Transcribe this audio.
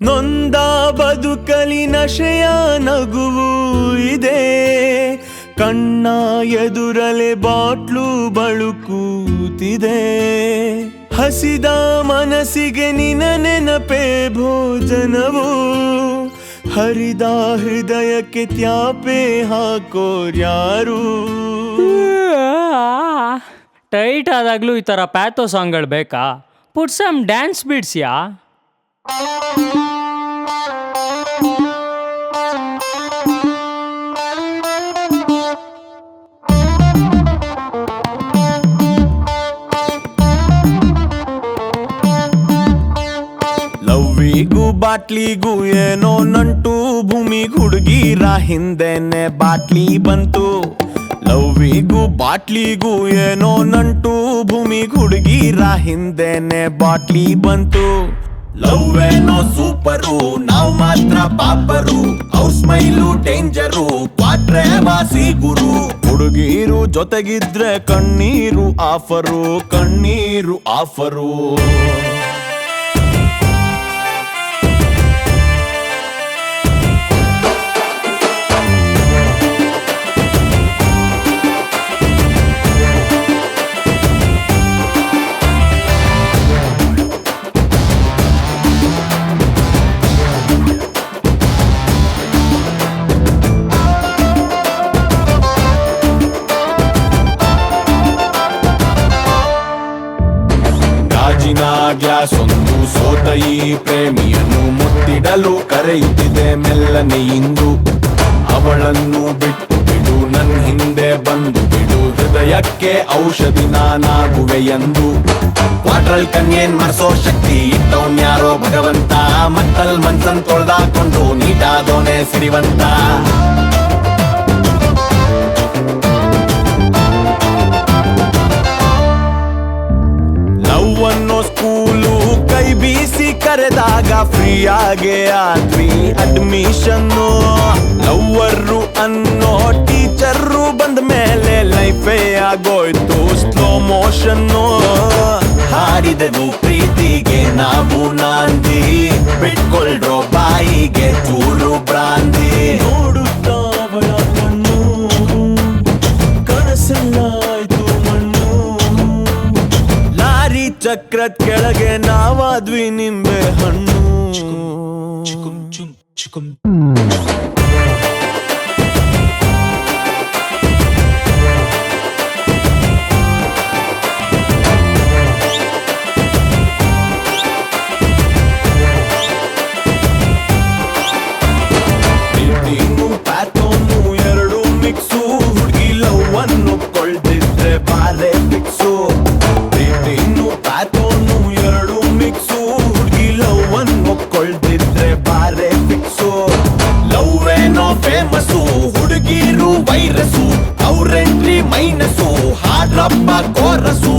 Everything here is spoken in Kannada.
ನೊಂದ ಬದುಕಲಿ ನಶೆಯ ನಗುವು ಇದೆ, ಕಣ್ಣ ಎದುರಲೆ ಬಾಟ್ಲು ಬಳುಕುತ್ತಿದೆ. ಹಸಿದ ಮನಸ್ಸಿಗೆ ನಿನ ನೆನಪೇ ಭೋಜನವು, ಹರಿದ ಹೃದಯಕ್ಕೆ ತ್ಯಾಪೆ ಹಾಕೋರ್ಯಾರು. ಟೈಟ್ ಆದಾಗ್ಲೂ ಈ ಥರ ಪ್ಯಾಥೋ ಸಾಂಗ್ಗಳು ಬೇಕಾ? ಪುಟ್ ಸಮ್ ಡ್ಯಾನ್ಸ್ ಬಿಡ್ಸ್ಯಾ? ಲವ್ವಿಗೂ ಬಾಟ್ಲಿಗೂ ಏನೋ ನಂಟು, ಭೂಮಿಗ್ ಹುಡುಗಿರ ಹಿಂದೆನೆ ಬಾಟ್ಲಿ ಬಂತು. ಲವ್ವಿಗೂ ಬಾಟ್ಲಿಗೂ ಏನೋ ನಂಟು, ಭೂಮಿಗ್ ಹುಡುಗಿರ ಹಿಂದೆನೆ ಬಾಟ್ಲಿ ಬಂತು. ಲವ್ ಏನೋ ಸೂಪರು, ನಾವ್ ಮಾತ್ರ ಪಾಪರು, ಅವ್ರ ಸ್ಮೈಲು ಡೇಂಜರು, ಕ್ವಾಟ್ರೆ ವಾಸಿ ಗುರು. ಹುಡುಗೀರು ಜೊತೆಗಿದ್ರೆ ಕಣ್ಣೀರು ಆಫರು, ಕಣ್ಣೀರು ಆಫರು. ಗಾಜಿನ ಗ್ಲಾಸ್ ಒಂದು ಸೋತ ಈ ಪ್ರೇಮಿಯನ್ನು ಮುತ್ತಿಡಲು ಕರೆಯುತ್ತಿದೆ ಮೆಲ್ಲನೆ ಇಂದು. ಅವಳನ್ನು ಬಿಟ್ಟು ಬಿಡು, ನನ್ ಹಿಂದೆ ಬಂದು ಬಿಡು, ಹೃದಯಕ್ಕೆ ಔಷಧಿ ನಾನಾಗುವೆ ಎಂದು. ಕ್ವಾಟ್ರಲ್ ಕನ್ಯೇನ್ ಮರ್ಸೋ ಶಕ್ತಿ ಇಟ್ಟವನ್ಯಾರೋ ಭಗವಂತ, ಮತ್ತಲ್ ಮನ್ಸನ್ ತೊಳ್ದಾಕೊಂಡು ನೀಟಾದೋನೆ ಸಿರಿವಂತ. ಲವ್ ಅನ್ನೋ ಸ್ಕೂಲು ಕೈ ಬೀಸಿ ಕರೆದಾಗ ಫ್ರೀ ಆಗೇ ಆದ್ವಿ ಅಡ್ಮಿಷನ್ನು. ಲವ್ವರು ಅನ್ನೋ ಟೀಚರ್ರು ಬಂದ ಮೇಲೆ ಲೈಫೇ ಆಗೋಯ್ತು ಸ್ಲೋ ಮೋಷನ್ನು. ಹಾಡಿದೆವು ಪ್ರೀತಿಗೆ ನಾವು ನಾಂದಿ, ಬಿಟ್ಕೊಳ್ರೋ ಬಾಯಿಗೆ ಚೂರು ಬ್ರಾಂದಿ. ನೋಡುತ್ತಾ ಅವಳ ಕಣ್ಣು ಕನಸಲ್ಲಾಯ್ತು ಮಣ್ಣು, ಲಾರಿ ಚಕ್ರದ ಕೆಳಗೆ ನಾವಾದ್ವಿ ನಿಂಬೆ ಹಣ್ಣು. ಪ್ರೀತಿನೂ ಪ್ಯಾಥೋನು ಎರಡು ಮಿಕ್ಸು, ಹುಡುಗಿ ಲವ್ ಅನ್ನು ಕೊಳ್ದಿದ್ರೆ ಬಾರೆ ಫಿಕ್ಸು. ಪ್ರೀತಿನೂ ಪ್ಯಾಥೋನು ಎರಡು ಮಿಕ್ಸು, ಹುಡುಗಿ ಲವ್ ಅನ್ನು ಕೊಳ್ದಿದ್ರೆ ಬಾರೆ ಫಿಕ್ಸು. ಲವ್ ಏನೋ ಫೇಮಸ್ಸು, ಹುಡುಗಿರು ವೈರಸ್ಸು, ಅವ್ರೆಂಟ್ರಿ ಮೈನಸ್ಸು, ಹಾಡ್ರಪ್ಪ ಕೋರಸು.